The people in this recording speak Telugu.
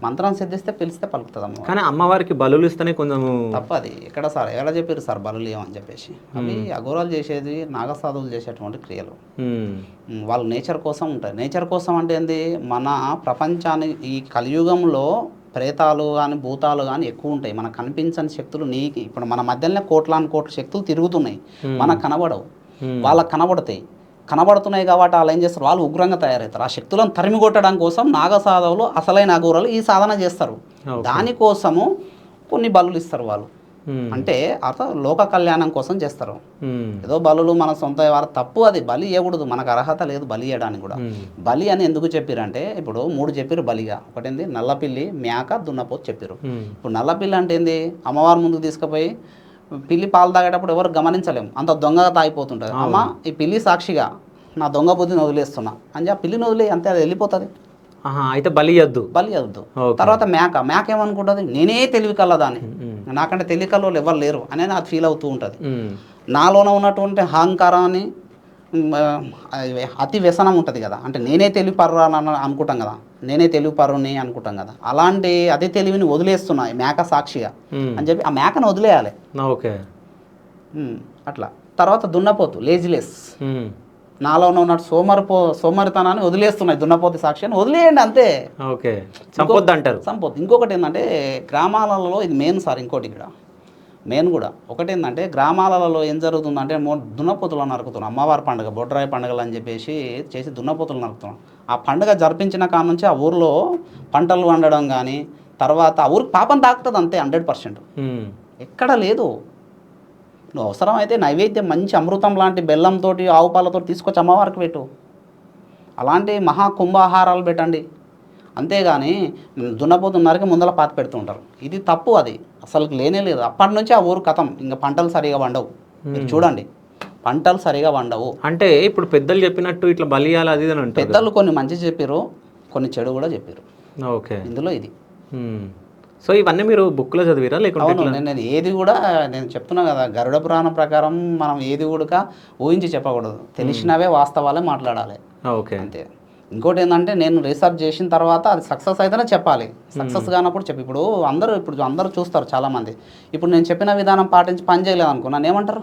మంత్రం సిద్ధిస్తే పిలిస్తే పలుకుతుంది అమ్మవారు. కానీ అమ్మవారికి బలులు ఇస్తేనే కొంచెం తప్పది. ఎక్కడ సార్ ఎలా చెప్పారు సార్ బలులు ఏమని చెప్పేసి? అవి అఘోరాలు చేసేది నాగసాధువులు చేసేటువంటి క్రియలు. వాళ్ళ నేచర్ కోసం ఉంటాయి. నేచర్ కోసం అంటే ఏంది, మన ప్రపంచాన్ని ఈ కలియుగంలో ప్రేతాలు కానీ భూతాలు కానీ ఎక్కువ ఉంటాయి. మనకు కనిపించని శక్తులు నీకు ఇప్పుడు మన మధ్యలోనే కోట్ల శక్తులు తిరుగుతున్నాయి, మనకు కనబడవు, వాళ్ళకు కనబడతాయి. కనబడుతున్నాయి కాబట్టి వాళ్ళు ఏం చేస్తారు, వాళ్ళు ఉగ్రంగా తయారవుతారు. ఆ శక్తులను తరిమి కొట్టడం కోసం నాగసాధవులు అసలైన అఘోరాలు ఈ సాధన చేస్తారు. దానికోసము కొన్ని బలులు ఇస్తారు వాళ్ళు. అంటే అర్థం లోక కళ్యాణం కోసం చేస్తారు. ఏదో బలులు మన సొంత వారు తప్పు, అది బలి ఇవ్వకూడదు, మనకు అర్హత లేదు బలి ఇవ్వడానికి కూడా. బలి అని ఎందుకు చెప్పారంటే ఇప్పుడు 3 చెప్పారు బలిగా. ఒకటేంది నల్లపిల్లి, మేక, దున్నపోతు చెప్పారు. ఇప్పుడు నల్లపిల్లి అంటే ఏంది, అమ్మవారి ముందుకు తీసుకుపోయి పిల్లి పాలు తాగేటప్పుడు ఎవరు గమనించలేము, అంత దొంగగా తాగిపోతుంటుంది. అమ్మ ఈ పిల్లి సాక్షిగా నా దొంగ బుద్ధిని వదిలేస్తున్నా అని చెప్పి పిల్లిని వదిలే, అంతే అది వెళ్ళిపోతుంది. అయితే బలి ఇవ్వద్దు. బలి వద్దు. తర్వాత మేక ఏమనుకుంటుంది, నేనే తెలివి కలదాన్ని, నాకంటే తెలివి కల ఎవరు లేరు అనేది అది ఫీల్ అవుతూ ఉంటుంది. నాలోన ఉన్నటువంటి అహంకారాన్ని అతి వ్యసనం ఉంటుంది కదా, అంటే నేనే తెలివి పర్రాలని అనుకుంటాం కదా, నేనే తెలివి పర్రుని అనుకుంటాం కదా, అలాంటి అదే తెలివిని వదిలేస్తున్నా మేక సాక్షిగా అని చెప్పి ఆ మేకను వదిలేయాలి. ఓకే, అట్లా. తర్వాత దున్నపోతు లేజిలెస్, నాలో ఉన్నట్టు సోమరితనాన్ని వదిలేస్తున్నాయి, దున్నపోతు సాక్షి అని వదిలేయండి అంతే. ఓకే, సంపొద్దు అంటారు. సంపొద్దు. ఇంకొకటి ఏంటంటే గ్రామాలలో ఇది మెయిన్ సార్, ఇంకోటి ఇక్కడ మెయిన్ కూడా ఒకటి ఏంటంటే గ్రామాలలో ఏం జరుగుతుందంటే దున్నపోతులు నరుకుతున్నాం. అమ్మవారి పండుగ బొడ్రాయి పండుగలు అని చెప్పేసి చేసి దున్నపోతులు నరుకుతున్నాం. ఆ పండుగ జరిపించిన కాడ నుంచి ఆ ఊర్లో పంటలు వండడం కానీ, తర్వాత ఆ ఊరికి పాపం తాకుతుంది అంతే 100%. ఎక్కడ లేదు. నువ్వు అవసరమైతే నైవేద్యం మంచి అమృతం లాంటి బెల్లంతో ఆవు పాలతో తీసుకొచ్చి అమ్మవారికి పెట్టు, అలాంటి మహా కుంభాహారాలు పెట్టండి. అంతేగాని దున్నపోతున్నరికి ముందర పాత పెడుతుంటారు, ఇది తప్పు. అది అసలు లేనే లేదు. అప్పటి నుంచి ఆ ఊరు కథం, ఇంకా పంటలు సరిగా వండవు. మీరు చూడండి, పంటలు సరిగా వండవు. అంటే ఇప్పుడు పెద్దలు చెప్పినట్టు ఇట్లా బలియాలి అది అని అంటే పెద్దలు కొన్ని మంచి చెప్పారు, కొన్ని చెడు కూడా చెప్పారు. ఓకే, ఇందులో ఇది. సో ఇవన్నీ మీరు బుక్లో చదివిరా లేకుంటే? నేను ఏది కూడా నేను చెప్తున్నా కదా, గరుడ పురాణం ప్రకారం మనం ఏది కూడా ఊహించి చెప్పకూడదు, తెలిసినవే వాస్తవాలే మాట్లాడాలి. ఓకే, అంతే. ఇంకోటి ఏంటంటే నేను రీసెర్చ్ చేసిన తర్వాత అది సక్సెస్ అయితేనే చెప్పాలి, సక్సెస్ కానప్పుడు చెప్పి. ఇప్పుడు అందరూ చూస్తారు చాలామంది, ఇప్పుడు నేను చెప్పిన విధానం పాటించి పని చేయలేదు అనుకో, నన్ను ఏమంటారు?